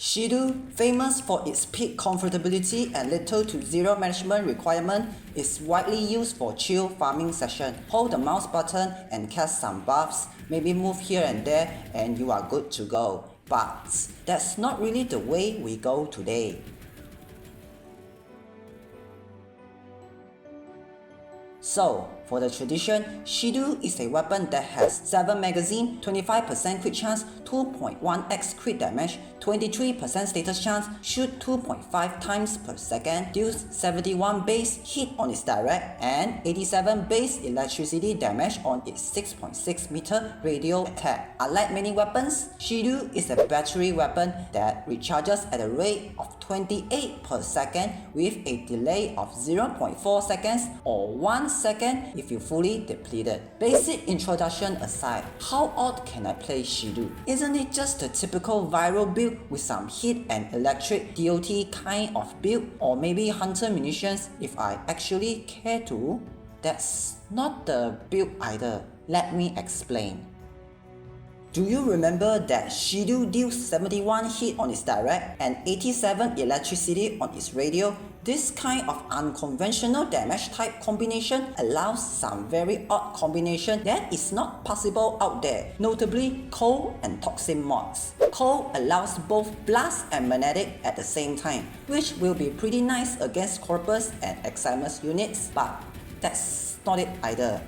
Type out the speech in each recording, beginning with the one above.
Shedu, famous for its peak comfortability and little to zero management requirement, is widely used for chill farming session. Hold the mouse button and cast some buffs, maybe move here and there, and you are good to go. But that's not really the way we go today. So, for the tradition, Shedu is a weapon that has 7 magazine, 25% crit chance, 2.1x crit damage, 23% status chance, shoot 2.5 times per second, deals 71 base hit on its direct, and 87 base electricity damage on its 6.6 meter radial attack. Unlike many weapons, Shedu is a battery weapon that recharges at a rate of 28 per second with a delay of 0.4 seconds or 1 second if you fully depleted. Basic introduction aside, how odd can I play Shedu? Isn't it just a typical viral build with some hit and electric DOT kind of build, or maybe hunter munitions if I actually care to? That's not the build either. Let me explain. Do you remember that Shedu deals 71 hit on its direct and 87 electricity on its radial? This kind of unconventional damage type combination allows some very odd combination that is not possible out there, notably cold and toxin mods. Cold allows both blast and magnetic at the same time, which will be pretty nice against Corpus and Eximus units, but that's not it either.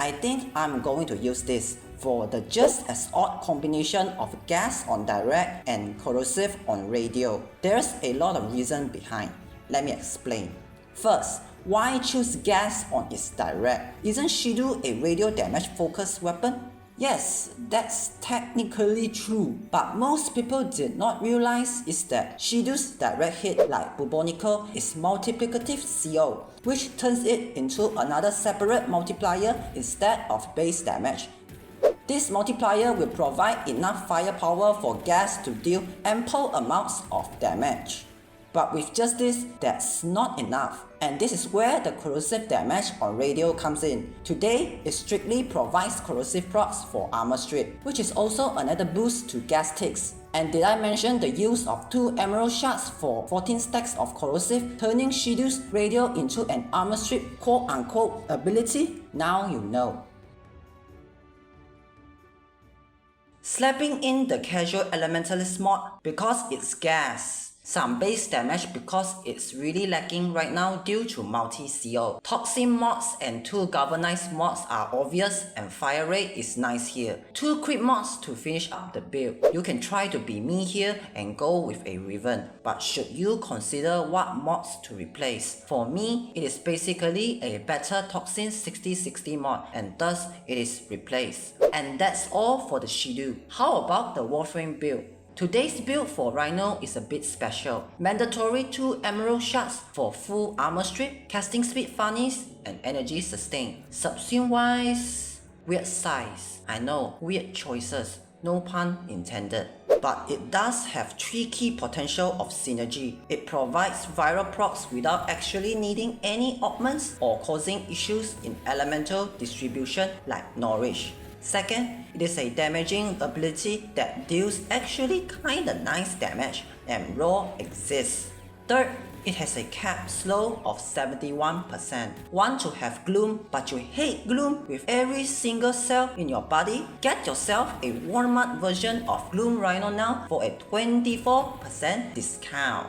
I think I'm going to use this for the just as odd combination of gas on direct and corrosive on radial. There's a lot of reason behind. Let me explain. First, why choose gas on its direct? Isn't Shedu a radial damage focused weapon? Yes, that's technically true, but most people did not realize is that Shedu's direct hit, like Bubonico, is multiplicative CO, which turns it into another separate multiplier instead of base damage. This multiplier will provide enough firepower for gas to deal ample amounts of damage. But with just this, that's not enough. And this is where the corrosive damage on radial comes in. Today, it strictly provides corrosive procs for armor strip, which is also another boost to gas ticks. And did I mention the use of 2 emerald shards for 14 stacks of corrosive, turning Shedu's radial into an armor strip quote-unquote ability? Now you know. Slapping in the casual elementalist mod because it's gas. Some base damage because it's really lacking right now due to multi-CO. Toxin mods and 2 galvanized mods are obvious, and fire rate is nice here. 2 crit mods to finish up the build. You can try to be me here and go with a Riven, but should you consider what mods to replace? For me, it is basically a better Toxin 60-60 mod, and thus it is replaced. And that's all for the Shedu. How about the Warframe build? Today's build for Rhino is a bit special. Mandatory 2 emerald shards for full armor strip, casting speed funnies, and energy sustain. Subsume wise, weird size. I know, weird choices, no pun intended. But it does have 3 key potential of synergy. It provides viral procs without actually needing any augments or causing issues in elemental distribution like Norwich. Second, it is a damaging ability that deals actually kinda nice damage, and raw exists. Third, it has a cap slow of 71%. Want to have gloom but you hate gloom with every single cell in your body? Get yourself a Walmart version of Gloom Rhino now for a 24% discount.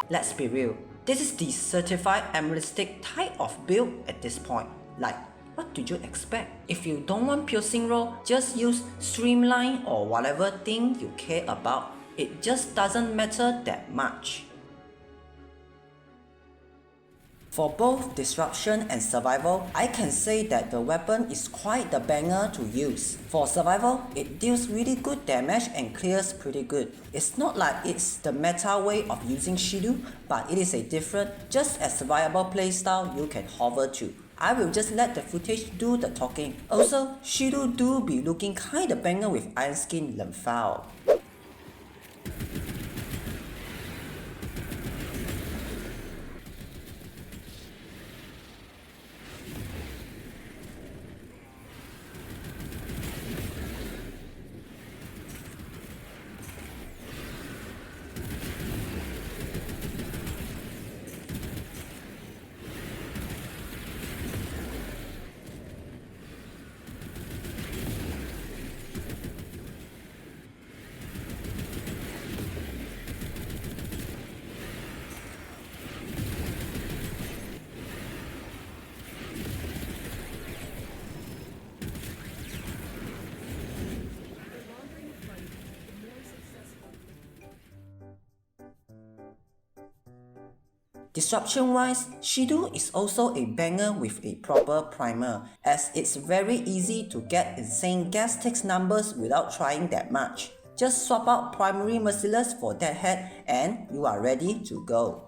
Let's be real, this is the certified emeraldistic type of build at this point. Like, what do you expect? If you don't want piercing roll, just use streamline or whatever thing you care about. It just doesn't matter that much. For both disruption and survival, I can say that the weapon is quite the banger to use. For survival, it deals really good damage and clears pretty good. It's not like it's the meta way of using Shedu, but it is a different, just as viable playstyle you can hover to. I will just let the footage do the talking. Also, Shedu do be looking kinda banger with Iron Skin Lemphal. Disruption wise, Shedu is also a banger with a proper primer, as it's very easy to get insane gas tax numbers without trying that much. Just swap out primary merciless for that head and you are ready to go.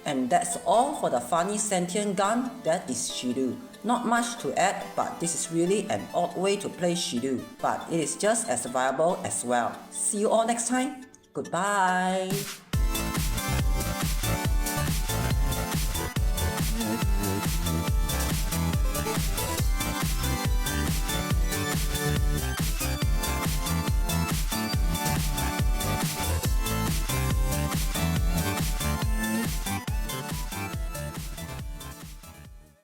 And that's all for the funny sentient gun that is Shedu. Not much to add, but this is really an odd way to play Shedu, but it is just as viable as well. See you all next time. Goodbye.